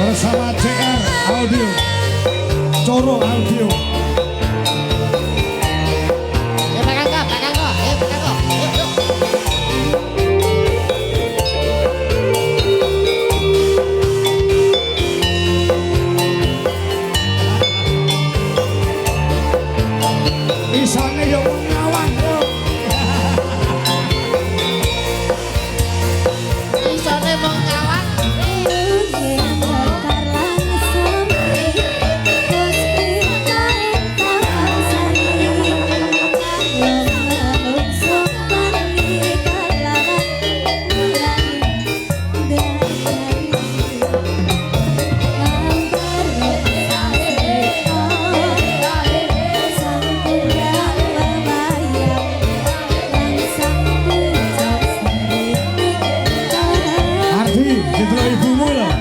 Bersama CR Audio, Coro Audio. Isane yo ngawang yo. Isane mong ngawang. Itu ibumu loh.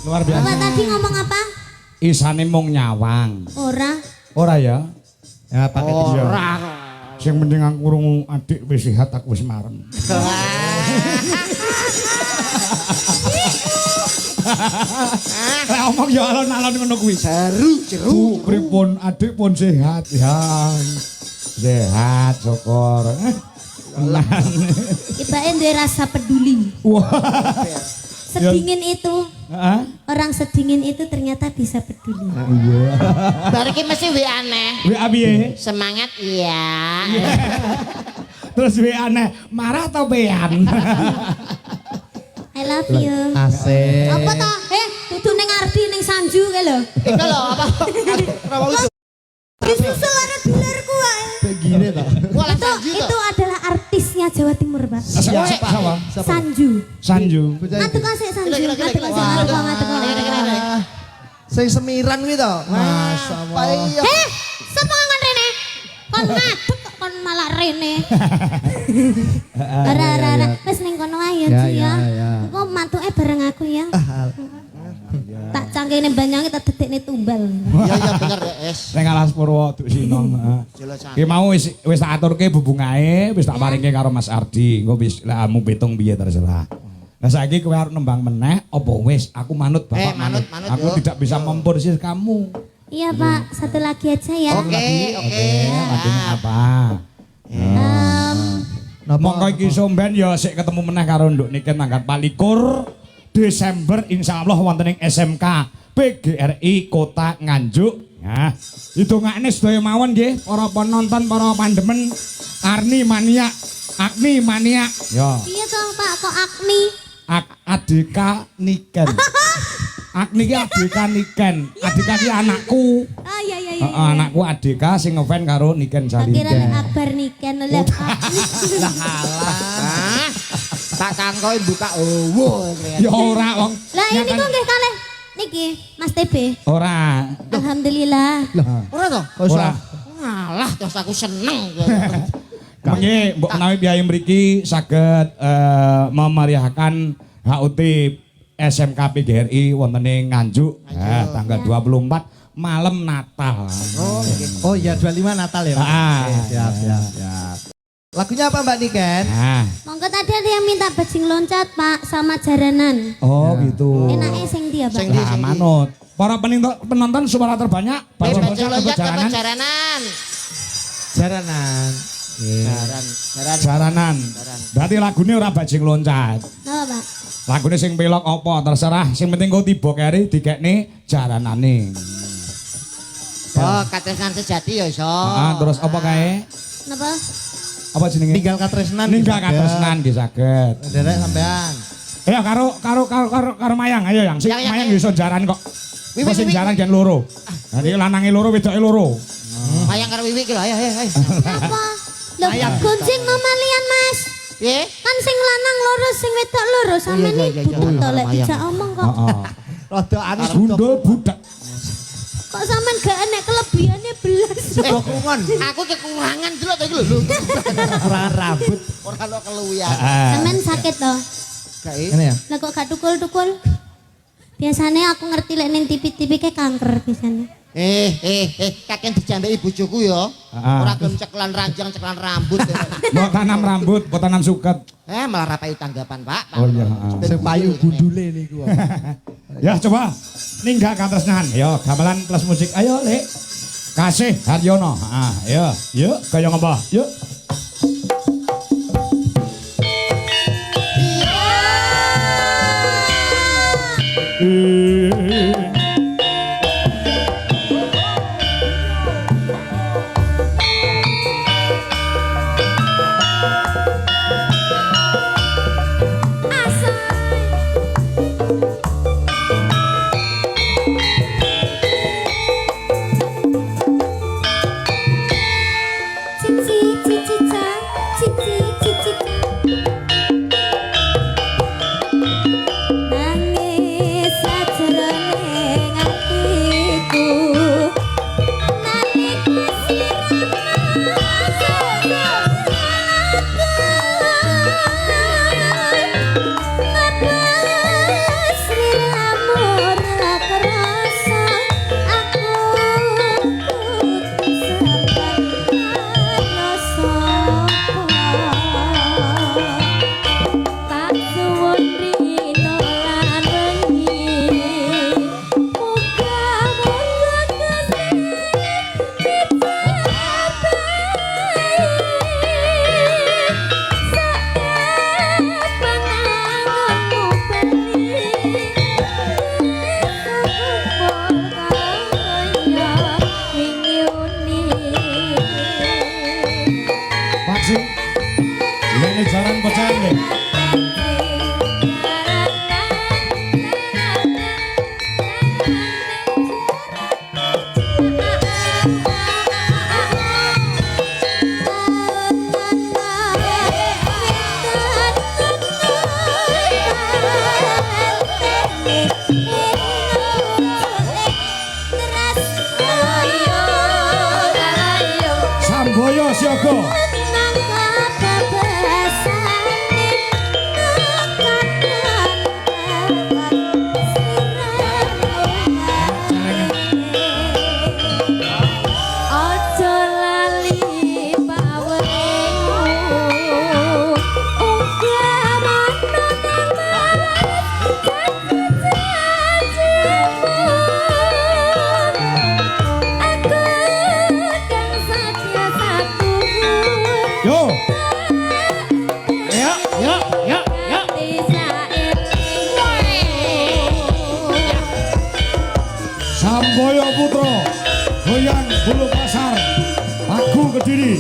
Luar biasa. Bapak tadi ngomong apa? Isane mung nyawang. Ora. Ora ya? Ya pakai dia. Ora. Sing penting aku krungu adik wis sehat aku wis marem. Lah omong ya alon-alon ngono kuwi. Jeru. Pripun adik pun sehat ya. Sehat syukur. Ibake duwe rasa peduli. Wah. Sedingin itu, Heeh. orang sedingin itu ternyata bisa peduli. Bar iki mesti WA aneh. WA piye? Semangat iya. Terus WA aneh, marah atau bean? I love you. Asik. Apa ta? Dudu ning Ardi ning Sanju kae lho. Itu lho apa? Disusul ada dulerku wae. Begini toh. Wala Itu adalah artisnya Jawa Timur, Pak. Siapa? Sanju. Sanju. Ngatu kok sik Sanju. Gila. Ngatu kok sik ngatu kok. Sing semiran kuwi toh. Masyaallah. Semangat Rene. Kon ngadeg kok kon malah Rene. Ora. Wis ning kono ae Ya, ya. ya. Kok mantuke bareng aku ya. Tak cangkene banyange tak dedekne tumbal. Iya bener es. Ning Alas Purwo Duk Sinong. Ki mau wis tak aturke bubungae, wis tak paringke karo Mas Ardi. Engko wis lamu pitung piye terserah. Lah saiki kowe arep nembang meneh apa wis aku manut Bapak manut, Aku yuk. tidak bisa memporsir kamu. Iya Pak, satu lagi aja ya. Oke. Lagunya apa? Napa? Monggo iki somben ya sik ketemu meneh karo Nduk Niken tanggal 24 Desember insyaallah wonten ing SMK PGRI Kota Nganjuk. Nah, hitungane sedaya mawon nggih para penonton, para pandemen Arni Mania, Agni Mania. Ya. Iya toh Pak, kok Agni? Adika Niken. Agni ki Adika Niken. Adika ki anakku. Oh iya. Heeh, anakku Adika sing ngefan karo Niken Tak kira Sari. Akbar Niken lho Pak. Ah. Tak kangkoi buka Ya ora wong. Lah ini kok nggih kalih niki Mas TB. Ora. Alhamdulillah. Ora toh? Ora. Ngalah terus aku seneng. Mangke mbok menawi piyai mriki saged memeriahkan HUT SMK PGRI wonten ing Nganjuk tanggal 24 malam Natal. Oh iya 25 Natal ya Pak. Ah. Oke, siap. Lagunya apa Mbak Niken? Nah. Monggo tadi ada yang minta bajing loncat Pak sama jaranan. Oh gitu. Enaknya sing dia Pak. Lah manut. Para penonton suara terbanyak Bajing bajing loncat apa jaranan. jaranan? Jaranan. Jaranan. Berarti lagune ora bajing loncat. Napa Pak? Lagune sing pelok apa terserah, sing penting kok tiba keri dikekne jaranane. Oh, katresnan sejati ya iso. Terus apa kae? Napa? Apa jenenge? Ninggal katresnan. Ninggal katresnan nggih saged. Derek sampean. Ya karo Mayang ayo yang sing Yang, Mayang yang. iso jaran kok. Wiwi, Sing wiwi. jaran gen loro. Dadi lanange loro wedoke loro. Mayang karo Wiwi ki lho, ayo. Napa? Lho, gonceng mamalian Mas. Piye? Kan sing lanang loro, sing wedok loro, sampean iya, iki butuh to lek dijak omong kok. Heeh. Rada anu Gundul budak. Kok sampean gak enek kelebihannya belas. bokongan. Aku kekurangan delok to iki lho. Kekurangan rambut. Ora lo keluwian. Sampean sakit toh. Gak Ini ya. Lah kok gak tukul-tukul? Biasanya aku ngerti lek ning TV-TV kayak kanker biasanya. kakek dijambeki bojoku ya. Ora gelem ceklan ranjang, ceklan rambut. Mbok tanam rambut, mbok tanam suket. Malah rapai tanggapan, Pak. Oh iya, Sing payu gundule niku. Ya coba ninggak katresnan. Yo gamelan plus musik. Ayo Lek. Kasih Haryono. Ayo. Yuk kaya ngapa? Yuk. Cici cici Samboyo siaga. nang kabebasane aja lali pawengmu uga Yo. Ya, ya, ya, ya. Samboyo Putra, goyang bulu pasar, Paku Kediri.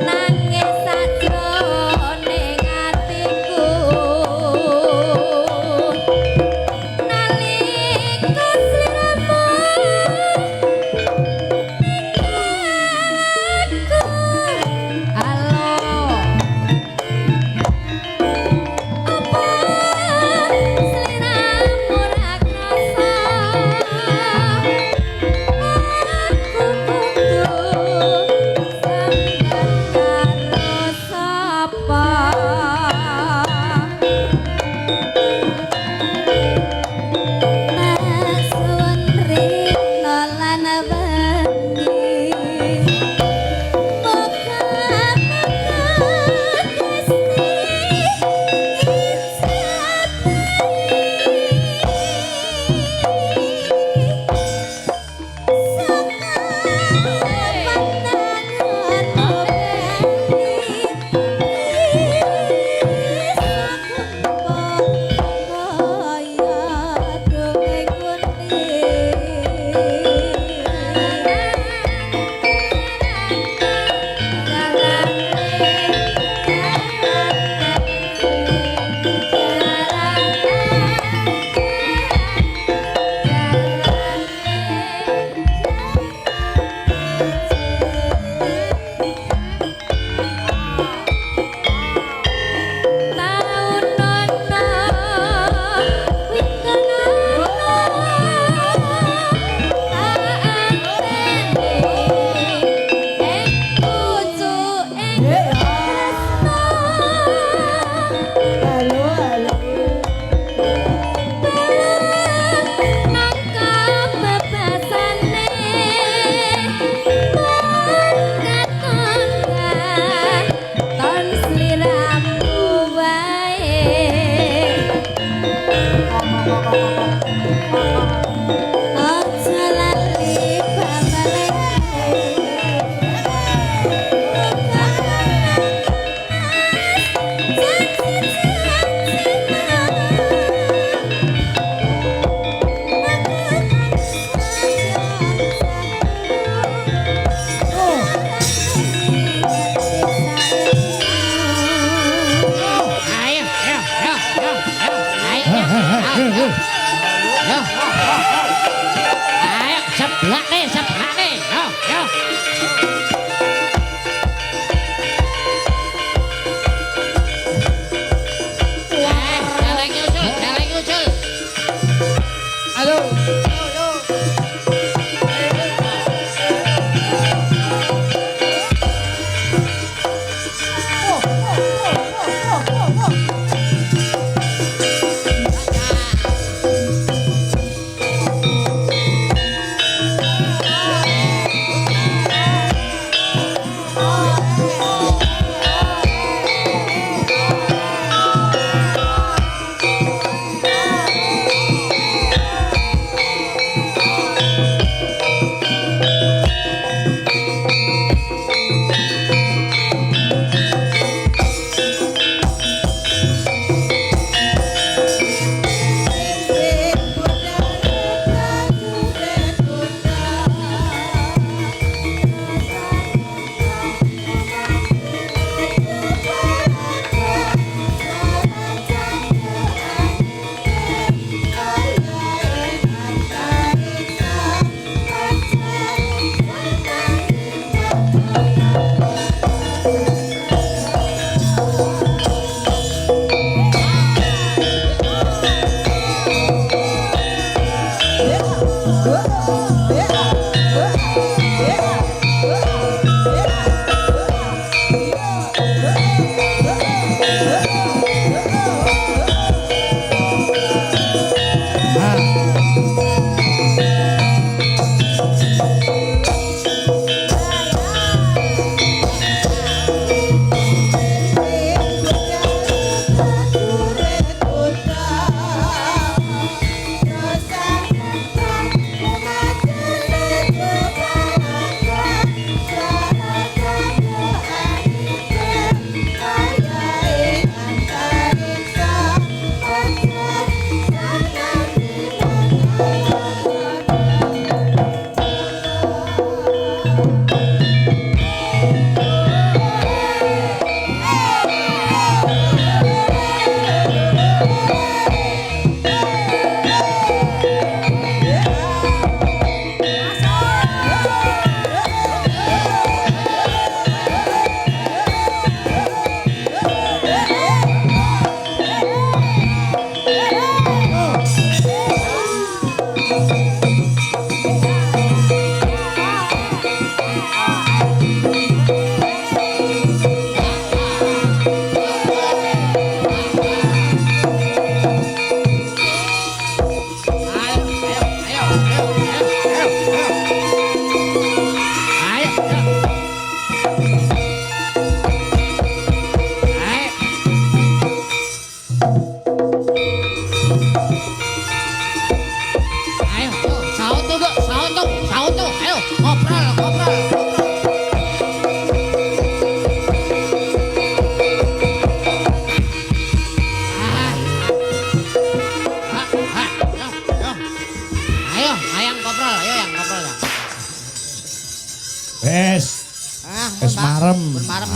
Nangis sajroning atiku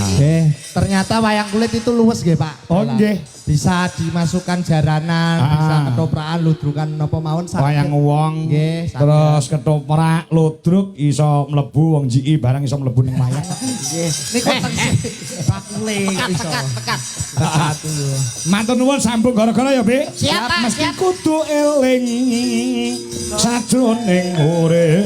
Nggih, ternyata wayang kulit itu luwes nggih, Pak. Oh, nggih. Bisa dimasukkan jaranan, bisa ketoprakan, ludrukan napa mawon saged. Wayang wong. Nggih, saged. Terus ketoprak, ludruk iso mlebu wong jiki barang iso mlebu ning wayang. Nggih. Niku bakule iso. Pekat. Matur nuwun sambung gara-gara ya, Bi. Siap, Pak, Mesti siap. kudu eling sajroning urip.